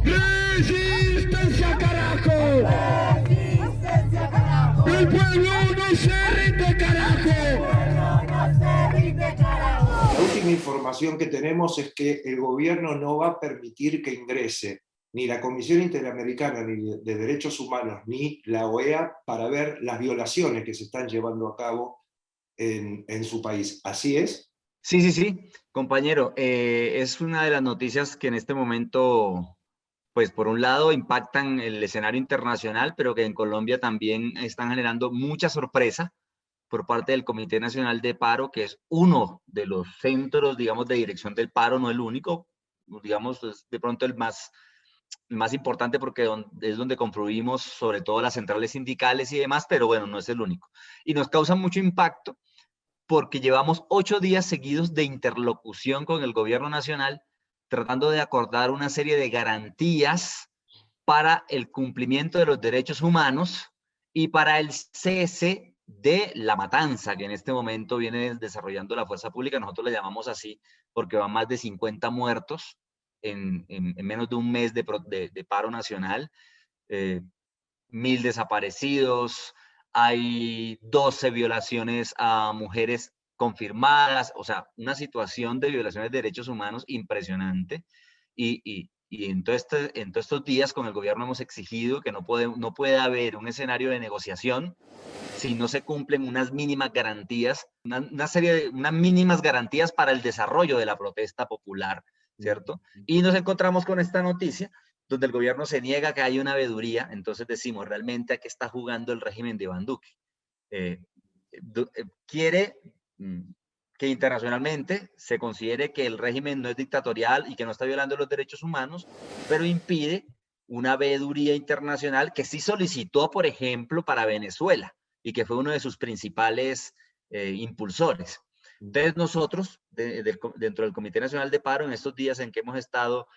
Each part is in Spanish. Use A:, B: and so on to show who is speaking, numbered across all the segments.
A: ¡Resistencia, carajo!
B: ¡Resistencia, carajo!
A: ¡El pueblo no se rinde, carajo!
B: ¡El pueblo no se rinde, carajo!
C: La última información que tenemos es que el gobierno no va a permitir que ingrese ni la Comisión Interamericana de Derechos Humanos ni la OEA para ver las violaciones que se están llevando a cabo en su país. ¿Así es?
D: Sí, sí, sí, compañero. Es una de las noticias que en este momento, pues por un lado impactan el escenario internacional, pero que en Colombia también están generando mucha sorpresa por parte del Comité Nacional de Paro, que es uno de los centros, digamos, de dirección del paro, no el único, digamos, es de pronto el más importante porque es donde confluimos sobre todo las centrales sindicales y demás, pero bueno, no es el único. Y nos causa mucho impacto porque llevamos 8 días seguidos de interlocución con el gobierno nacional, tratando de acordar una serie de garantías para el cumplimiento de los derechos humanos y para el cese de la matanza que en este momento viene desarrollando la fuerza pública. Nosotros le llamamos así porque van más de 50 muertos en menos de un mes de paro nacional, 1000 desaparecidos, hay 12 violaciones a mujeres confirmadas, o sea, una situación de violaciones de derechos humanos impresionante. Y en todos estos días con el gobierno hemos exigido que no puede haber un escenario de negociación si no se cumplen unas mínimas garantías, unas mínimas garantías para el desarrollo de la protesta popular, ¿cierto? Y nos encontramos con esta noticia donde el gobierno se niega que hay una veeduría. Entonces decimos, ¿realmente a qué está jugando el régimen de Iván Duque? Quiere que internacionalmente se considere que el régimen no es dictatorial y que no está violando los derechos humanos, pero impide una veeduría internacional que sí solicitó, por ejemplo, para Venezuela y que fue uno de sus principales impulsores. Entonces nosotros, dentro del Comité Nacional de Paro, en estos días en que hemos estado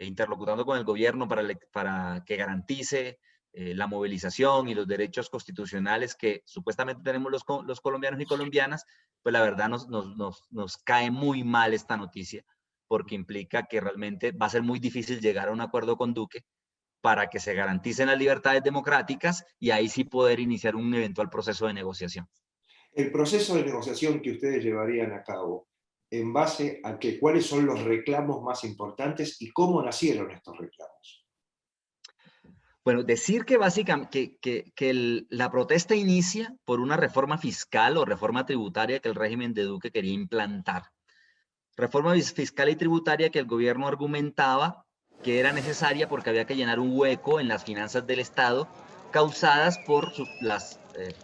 D: interlocutando con el gobierno para que garantice la movilización y los derechos constitucionales que supuestamente tenemos los colombianos y colombianas, pues la verdad nos cae muy mal esta noticia, porque implica que realmente va a ser muy difícil llegar a un acuerdo con Duque para que se garanticen las libertades democráticas y ahí sí poder iniciar un eventual proceso de negociación.
C: El proceso de negociación que ustedes llevarían a cabo, ¿en base a que cuáles son los reclamos más importantes y cómo nacieron estos reclamos?
D: Bueno, decir que básicamente la protesta inicia por una reforma fiscal o reforma tributaria que el régimen de Duque quería implantar. Reforma fiscal y tributaria que el gobierno argumentaba que era necesaria porque había que llenar un hueco en las finanzas del Estado causadas por las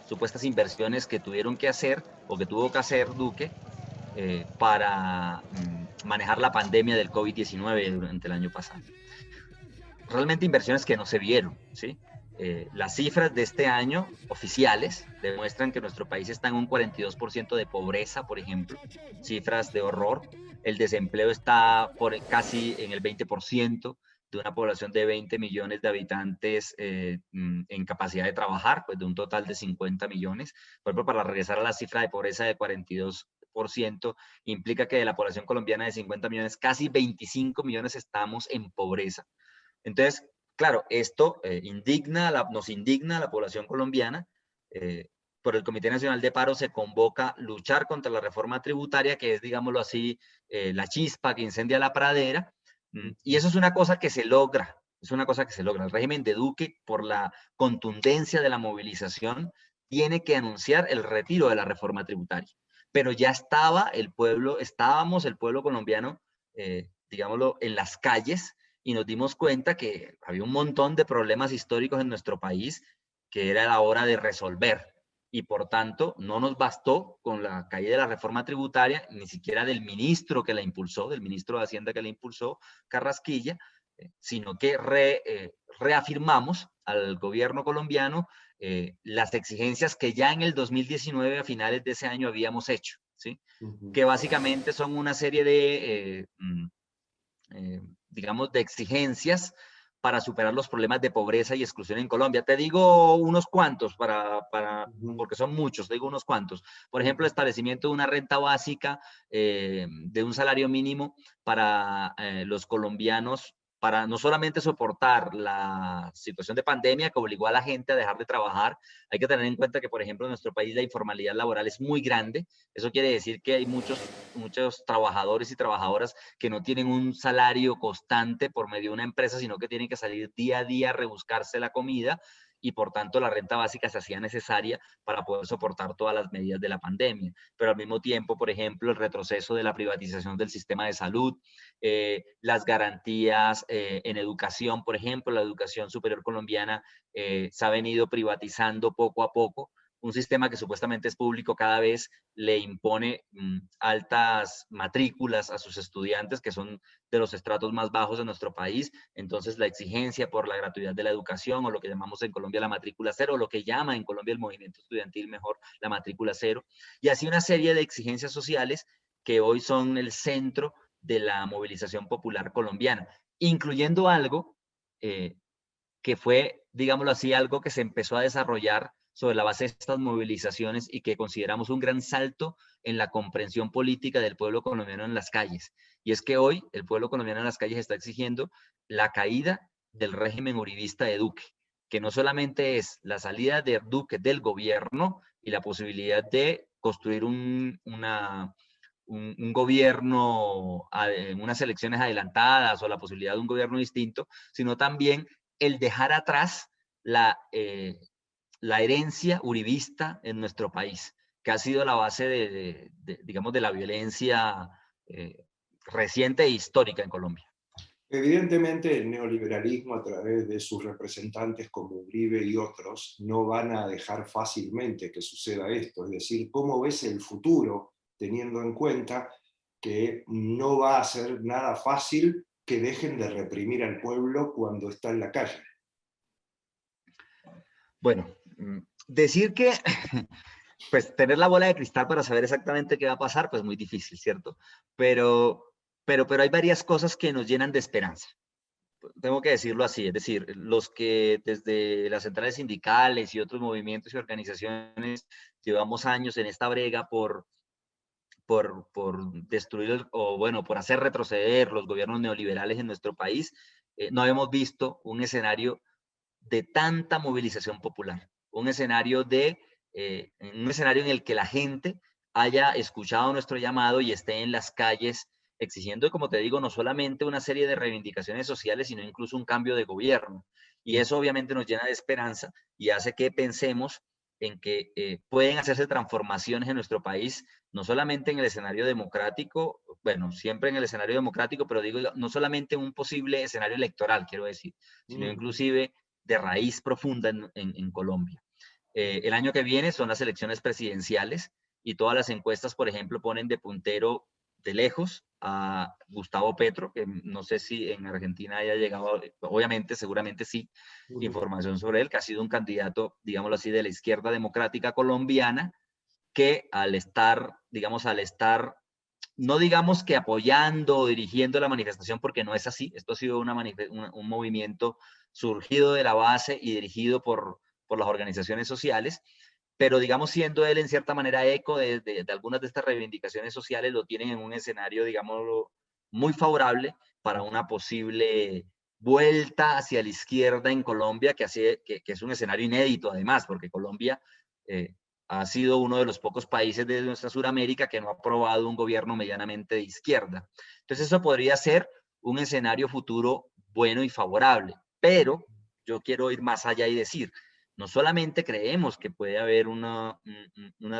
D: supuestas inversiones que tuvieron que hacer o que tuvo que hacer Duque para manejar la pandemia del COVID-19 durante el año pasado. Realmente inversiones que no se vieron, ¿sí? Las cifras de este año oficiales demuestran que nuestro país está en un 42% de pobreza, por ejemplo, cifras de horror. El desempleo está casi en el 20% de una población de 20 millones de habitantes en capacidad de trabajar, pues de un total de 50 millones. Por ejemplo, para regresar a la cifra de pobreza de 42%, implica que de la población colombiana de 50 millones, casi 25 millones estamos en pobreza. Entonces, claro, esto nos indigna a la población colombiana. Por el Comité Nacional de Paro se convoca luchar contra la reforma tributaria, que es, digámoslo así, la chispa que incendia la pradera. Y eso es una cosa que se logra, es una cosa que se logra. El régimen de Duque, por la contundencia de la movilización, tiene que anunciar el retiro de la reforma tributaria. Pero ya estábamos el pueblo colombiano, digámoslo, en las calles, y nos dimos cuenta que había un montón de problemas históricos en nuestro país que era la hora de resolver. Y por tanto, no nos bastó con la caída de la reforma tributaria, ni siquiera del ministro que la impulsó, del ministro de Hacienda que la impulsó, Carrasquilla, sino que reafirmamos al gobierno colombiano las exigencias que ya en el 2019, a finales de ese año, habíamos hecho, ¿sí? Que básicamente son una serie de digamos, de exigencias para superar los problemas de pobreza y exclusión en Colombia. Te digo unos cuantos, porque son muchos, te digo unos cuantos. Por ejemplo, el establecimiento de una renta básica de un salario mínimo para los colombianos para no solamente soportar la situación de pandemia que obligó a la gente a dejar de trabajar. Hay que tener en cuenta que, por ejemplo, en nuestro país la informalidad laboral es muy grande. Eso quiere decir que hay muchos trabajadores y trabajadoras que no tienen un salario constante por medio de una empresa, sino que tienen que salir día a día a rebuscarse la comida, y por tanto la renta básica se hacía necesaria para poder soportar todas las medidas de la pandemia. Pero al mismo tiempo, por ejemplo, el retroceso de la privatización del sistema de salud, las garantías en educación, por ejemplo, la educación superior colombiana se ha venido privatizando poco a poco. Un sistema que supuestamente es público cada vez le impone altas matrículas a sus estudiantes, que son de los estratos más bajos de nuestro país. Entonces la exigencia por la gratuidad de la educación, o lo que llamamos en Colombia la matrícula cero, o lo que llama en Colombia el movimiento estudiantil mejor la matrícula cero, y así una serie de exigencias sociales que hoy son el centro de la movilización popular colombiana, incluyendo algo que fue, digámoslo así, algo que se empezó a desarrollar sobre la base de estas movilizaciones y que consideramos un gran salto en la comprensión política del pueblo colombiano en las calles. Y es que hoy el pueblo colombiano en las calles está exigiendo la caída del régimen uribista de Duque, que no solamente es la salida de Duque del gobierno y la posibilidad de construir un gobierno en unas elecciones adelantadas o la posibilidad de un gobierno distinto, sino también el dejar atrás la herencia uribista en nuestro país, que ha sido la base digamos, de la violencia reciente e histórica en Colombia.
C: Evidentemente el neoliberalismo, a través de sus representantes como Uribe y otros, no van a dejar fácilmente que suceda esto. Es decir, ¿cómo ves el futuro teniendo en cuenta que no va a ser nada fácil que dejen de reprimir al pueblo cuando está en la calle?
D: Bueno, decir que, pues tener la bola de cristal para saber exactamente qué va a pasar, pues muy difícil, ¿cierto? Pero hay varias cosas que nos llenan de esperanza. Tengo que decirlo así, es decir, los que desde las centrales sindicales y otros movimientos y organizaciones llevamos años en esta brega por destruir o bueno, por hacer retroceder los gobiernos neoliberales en nuestro país, no habíamos visto un escenario de tanta movilización popular, un escenario en el que la gente haya escuchado nuestro llamado y esté en las calles exigiendo, como te digo, no solamente una serie de reivindicaciones sociales, sino incluso un cambio de gobierno. Y eso obviamente nos llena de esperanza y hace que pensemos en que pueden hacerse transformaciones en nuestro país, no solamente en el escenario democrático, bueno, siempre en el escenario democrático, pero digo, no solamente en un posible escenario electoral, quiero decir, sino inclusive de raíz profunda en Colombia. El año que viene son las elecciones presidenciales y todas las encuestas, por ejemplo, ponen de puntero de lejos a Gustavo Petro, que no sé si en Argentina haya llegado, obviamente, seguramente sí, información sobre él, que ha sido un candidato, digámoslo así, de la izquierda democrática colombiana, que al estar, no digamos que apoyando o dirigiendo la manifestación, porque no es así, esto ha sido un movimiento surgido de la base y dirigido por las organizaciones sociales, pero digamos siendo él en cierta manera eco de algunas de estas reivindicaciones sociales, lo tienen en un escenario, digamos, muy favorable para una posible vuelta hacia la izquierda en Colombia, que es un escenario inédito además, porque Colombia ha sido uno de los pocos países de nuestra Suramérica que no ha aprobado un gobierno medianamente de izquierda. Entonces eso podría ser un escenario futuro bueno y favorable, pero yo quiero ir más allá y decir, no solamente creemos que puede haber una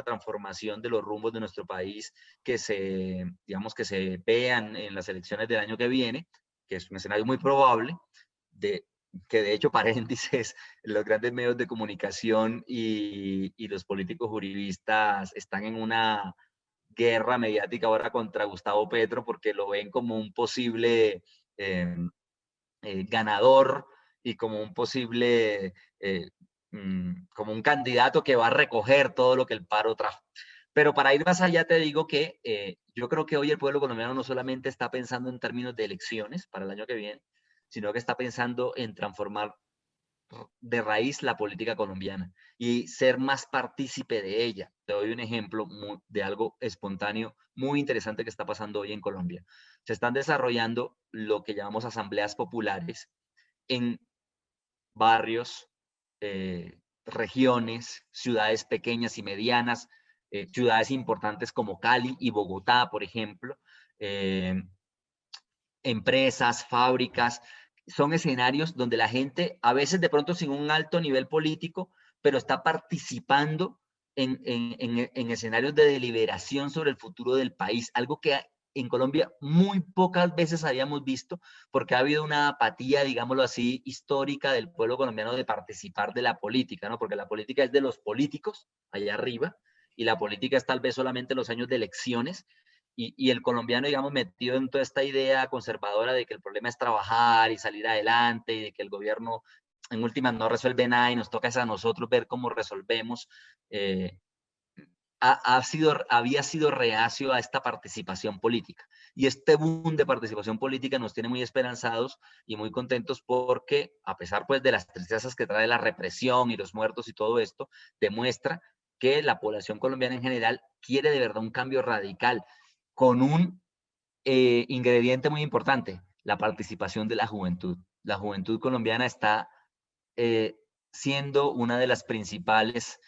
D: transformación de los rumbos de nuestro país que se vean en las elecciones del año que viene, que es un escenario muy probable, que de hecho, paréntesis, los grandes medios de comunicación y los políticos uribistas están en una guerra mediática ahora contra Gustavo Petro porque lo ven como un posible ganador y como un posible, como un candidato que va a recoger todo lo que el paro trajo. Pero para ir más allá te digo que yo creo que hoy el pueblo colombiano no solamente está pensando en términos de elecciones para el año que viene, sino que está pensando en transformar de raíz la política colombiana y ser más partícipe de ella. Te doy un ejemplo de algo espontáneo muy interesante que está pasando hoy en Colombia. Se están desarrollando lo que llamamos asambleas populares en barrios, regiones, ciudades pequeñas y medianas, ciudades importantes como Cali y Bogotá, por ejemplo, empresas, fábricas. Son escenarios donde la gente, a veces de pronto sin un alto nivel político, pero está participando en escenarios de deliberación sobre el futuro del país, algo que en Colombia muy pocas veces habíamos visto, porque ha habido una apatía, digámoslo así, histórica del pueblo colombiano de participar de la política, ¿no? Porque la política es de los políticos, allá arriba, y la política es tal vez solamente los años de elecciones, y el colombiano, digamos, metido en toda esta idea conservadora de que el problema es trabajar y salir adelante y de que el gobierno en últimas no resuelve nada y nos toca a nosotros ver cómo resolvemos, había sido reacio a esta participación política. Y este boom de participación política nos tiene muy esperanzados y muy contentos porque, a pesar pues de las tristezas que trae la represión y los muertos y todo esto, demuestra que la población colombiana en general quiere de verdad un cambio radical, con un ingrediente muy importante, la participación de la juventud. La juventud colombiana está siendo una de las principales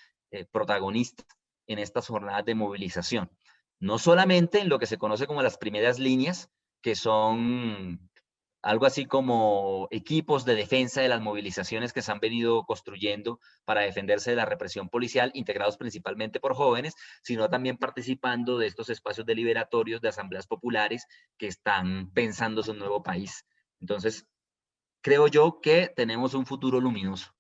D: protagonistas en estas jornadas de movilización. No solamente en lo que se conoce como las primeras líneas, que son algo así como equipos de defensa de las movilizaciones que se han venido construyendo para defenderse de la represión policial, integrados principalmente por jóvenes, sino también participando de estos espacios deliberatorios de asambleas populares que están pensando su nuevo país. Entonces, creo yo que tenemos un futuro luminoso.